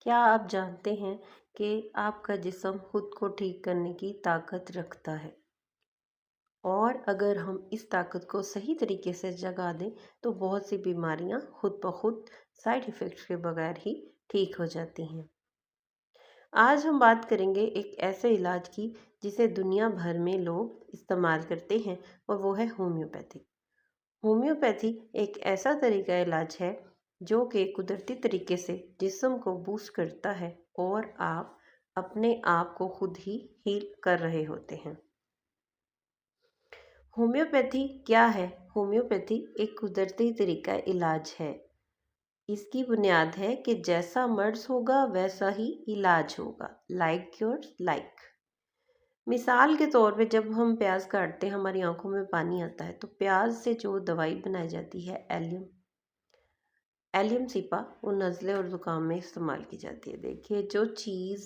क्या आप जानते हैं कि आपका जिस्म खुद को ठीक करने की ताकत रखता है और अगर हम इस ताकत को सही तरीके से जगा दें तो बहुत सी बीमारियां खुद ब खुद साइड इफ़ेक्ट्स के बगैर ही ठीक हो जाती हैं। आज हम बात करेंगे एक ऐसे इलाज की जिसे दुनिया भर में लोग इस्तेमाल करते हैं और वो है होम्योपैथी। होम्योपैथी एक ऐसा तरीका इलाज है जो कि कुदरती तरीके से जिस्म को बूस्ट करता है और आप अपने आप को खुद ही हील कर रहे होते हैं। होम्योपैथी क्या है? होम्योपैथी एक कुदरती तरीका इलाज है। इसकी बुनियाद है कि जैसा मर्ज होगा वैसा ही इलाज होगा। Like cures like. मिसाल के तौर पे जब हम प्याज काटते हैं हमारी आंखों में पानी आता है तो प्याज से जो दवाई बनाई जाती है एलियम एलियम सिपा वो नज़ले और ज़ुकाम में इस्तेमाल की जाती है। देखिए जो चीज़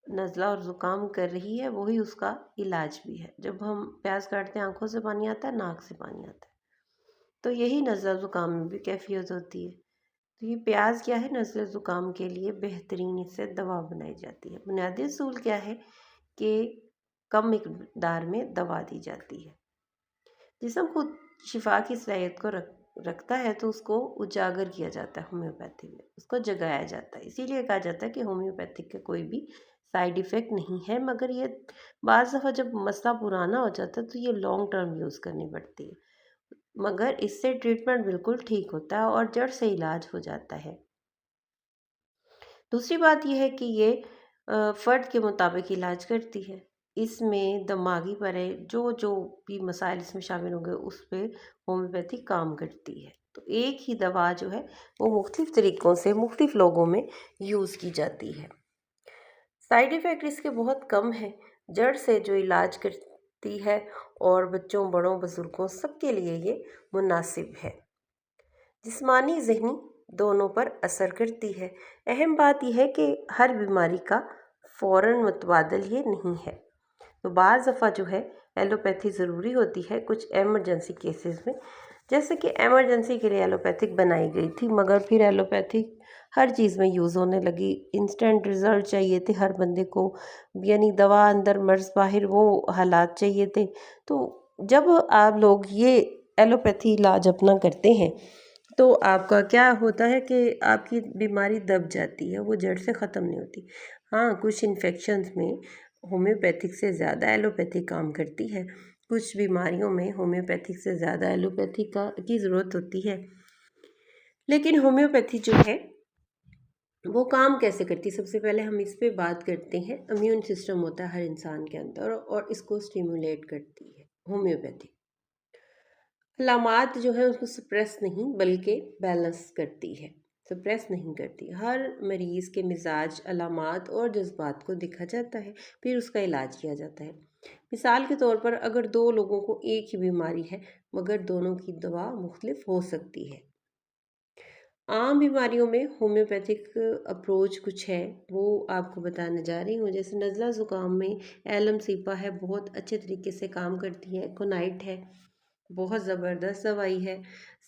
नज़ला और ज़ुकाम कर रही है वही उसका इलाज भी है। जब हम प्याज काटते हैं आंखों से पानी आता है, नाक से पानी आता है, तो यही नज़ला ज़ुकाम में भी कैफियत होती है। तो ये प्याज क्या है, नज़ले ज़ुकाम के लिए बेहतरीन इससे दवा बनाई जाती है। बुनियादी असूल क्या है कि कम मिकदार में दवा दी जाती है। जिसम खुद शिफा की सलाहियत को रखता है तो उसको उजागर किया जाता है होम्योपैथी में, उसको जगाया जाता है। इसीलिए कहा जाता है कि होम्योपैथिक का कोई भी साइड इफ़ेक्ट नहीं है, मगर ये बाज़ दफ़ा जब मसला पुराना हो जाता है तो ये लॉन्ग टर्म यूज़ करनी पड़ती है। मगर इससे ट्रीटमेंट बिल्कुल ठीक होता है और जड़ से इलाज हो जाता है। दूसरी बात ये है कि ये फ़र्द के मुताबिक इलाज करती है। इसमें दिमागी परे जो भी मसाइल इसमें शामिल होंगे उस पे होम्योपैथी काम करती है। तो एक ही दवा जो है वो मुख्तलिफ़ तरीक़ों से मुख्तलिफ़ लोगों में यूज़ की जाती है। साइड इफ़ेक्ट इसके बहुत कम हैं। जड़ से जो इलाज करती है और बच्चों, बड़ों, बुज़ुर्गों सबके लिए ये मुनासिब है। जिस्मानी ज़हनी दोनों पर असर करती है। अहम बात यह है कि हर बीमारी का फ़ौरन मुतबादल ये नहीं है। तो बाज़ दफ़ा जो है एलोपैथी ज़रूरी होती है कुछ एमरजेंसी केसेस में। जैसे कि एमरजेंसी के लिए एलोपैथिक बनाई गई थी, मगर फिर एलोपैथिक हर चीज़ में यूज़ होने लगी। इंस्टेंट रिज़ल्ट चाहिए थे हर बंदे को, यानी दवा अंदर मर्ज़ बाहर, वो हालात चाहिए थे। तो जब आप लोग ये एलोपैथी इलाज अपना करते हैं तो आपका क्या होता है कि आपकी बीमारी दब जाती है, वो जड़ से ख़त्म नहीं होती। हाँ, कुछ इन्फेक्शंस में होम्योपैथिक से ज़्यादा एलोपैथी काम करती है। कुछ बीमारियों में होम्योपैथिक से ज़्यादा एलोपैथी की ज़रूरत होती है। लेकिन होम्योपैथी जो है वो काम कैसे करती है, सबसे पहले हम इस पे बात करते हैं। इम्यून सिस्टम होता है हर इंसान के अंदर और इसको स्टिमुलेट करती है होम्योपैथी। अलामात जो है उसको सप्रेस नहीं बल्कि बैलेंस करती है, सप्रेस नहीं करती। हर मरीज़ के मिजाज, अलामात और जज्बात को देखा जाता है, फिर उसका इलाज किया जाता है। मिसाल के तौर पर अगर दो लोगों को एक ही बीमारी है मगर दोनों की दवा मुख्तलिफ हो सकती है। आम बीमारियों में होम्योपैथिक अप्रोच कुछ है, वो आपको बताने जा रही हूँ। जैसे नज़ला ज़ुकाम में एलम सीपा है, बहुत अच्छे तरीके से काम करती है। कोनाइट है, बहुत ज़बरदस्त दवाई है।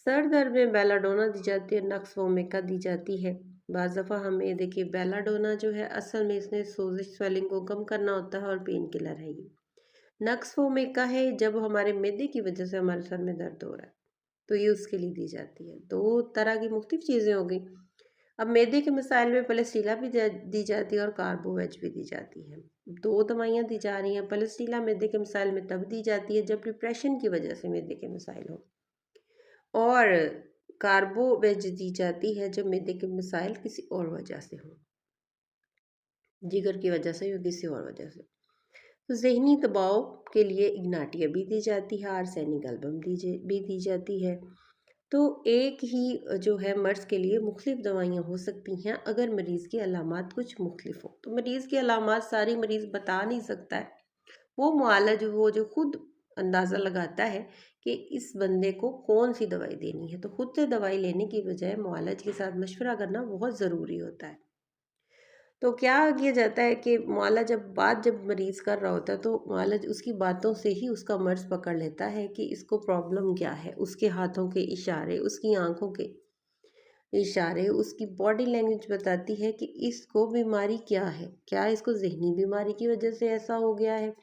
सर दर्द में बेलाडोना दी जाती है, नक्स वोमिका दी जाती है। बाज़ दफ़ा हमें देखिए बेलाडोना जो है असल में इसने सोजिश स्वेलिंग को कम करना होता है और पेन किलर है ये। नक्स वोमिका है जब हमारे मैदे की वजह से हमारे सर में दर्द हो रहा है तो ये उसके लिए दी जाती है। दो तरह की मुख्तलिफ चीज़ें हो गई। अब मैदे के मसाइल में पलेस्टीला भी दी जाती है और कार्बोवेज भी दी जाती है। दो दवाइयाँ दी जा रही हैं। पलेस्टीला मैदे के मसाइल में तब दी जाती है जब डिप्रेशन की वजह से मैदे के मसाइल हो, और कार्बोवेज दी जाती है जब मैदे के मसाइल किसी और वजह से हो, जिगर की वजह से या किसी और वजह से। तो ज़हनी दबाव के लिए इग्नाटिया भी दी जाती है, आर्सेनिक एल्बम भी दी जाती है। तो एक ही जो है मर्ज़ के लिए मुख्तलिफ दवाइयाँ हो सकती हैं अगर मरीज़ की अलामात कुछ मुख्तलिफ हो। तो मरीज़ की अलामात सारी मरीज़ बता नहीं सकता है। वो मुआलज वो जो खुद अंदाज़ा लगाता है कि इस बंदे को कौन सी दवाई देनी है। तो खुद से दवाई लेने की बजाय मुआलज के साथ मशवरा करना बहुत ज़रूरी होता है। तो क्या किया जाता है कि मुआलज जब मरीज़ कर रहा होता है तो मुआलज उसकी बातों से ही उसका मर्ज़ पकड़ लेता है कि इसको प्रॉब्लम क्या है। उसके हाथों के इशारे, उसकी आँखों के इशारे, उसकी बॉडी लैंग्वेज बताती है कि इसको बीमारी क्या है। क्या इसको ज़हनी बीमारी की वजह से ऐसा हो गया है,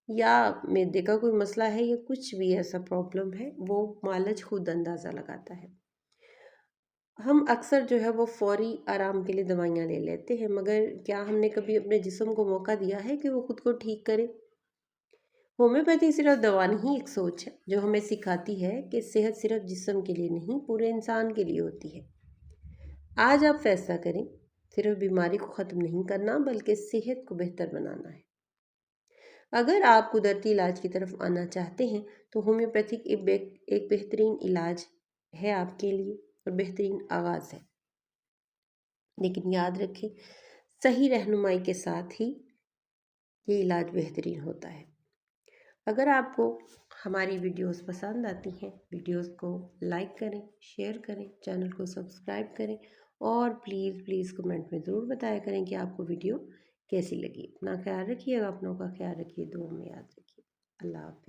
या मैदे का कोई मसला है, या कुछ भी ऐसा प्रॉब्लम है, वो मालज खुद अंदाज़ा लगाता है। हम अक्सर जो है वो फ़ौरी आराम के लिए दवाइयाँ ले लेते हैं, मगर क्या हमने कभी अपने जिस्म को मौका दिया है कि वो खुद को ठीक करे? होम्योपैथी सिर्फ दवा नहीं, एक सोच है जो हमें सिखाती है कि सेहत सिर्फ जिस्म के लिए नहीं, पूरे इंसान के लिए होती है। आज आप फैसला करें, सिर्फ बीमारी को ख़त्म नहीं करना बल्कि सेहत को बेहतर बनाना है। अगर आप कुदरती इलाज की तरफ आना चाहते हैं तो होम्योपैथिक एक बेहतरीन इलाज है आपके लिए, और बेहतरीन आगाज़ है। लेकिन याद रखें, सही रहनुमाई के साथ ही ये इलाज बेहतरीन होता है। अगर आपको हमारी वीडियोस पसंद आती हैं, वीडियोस को लाइक करें, शेयर करें, चैनल को सब्सक्राइब करें, और प्लीज़ प्लीज़ कमेंट में ज़रूर बताया करें कि आपको वीडियो कैसी लगी। अपना ख्याल रखिएगा, अपनों का ख्याल रखिए, दुआ में याद रखिए। अल्लाह हाफ़िज़।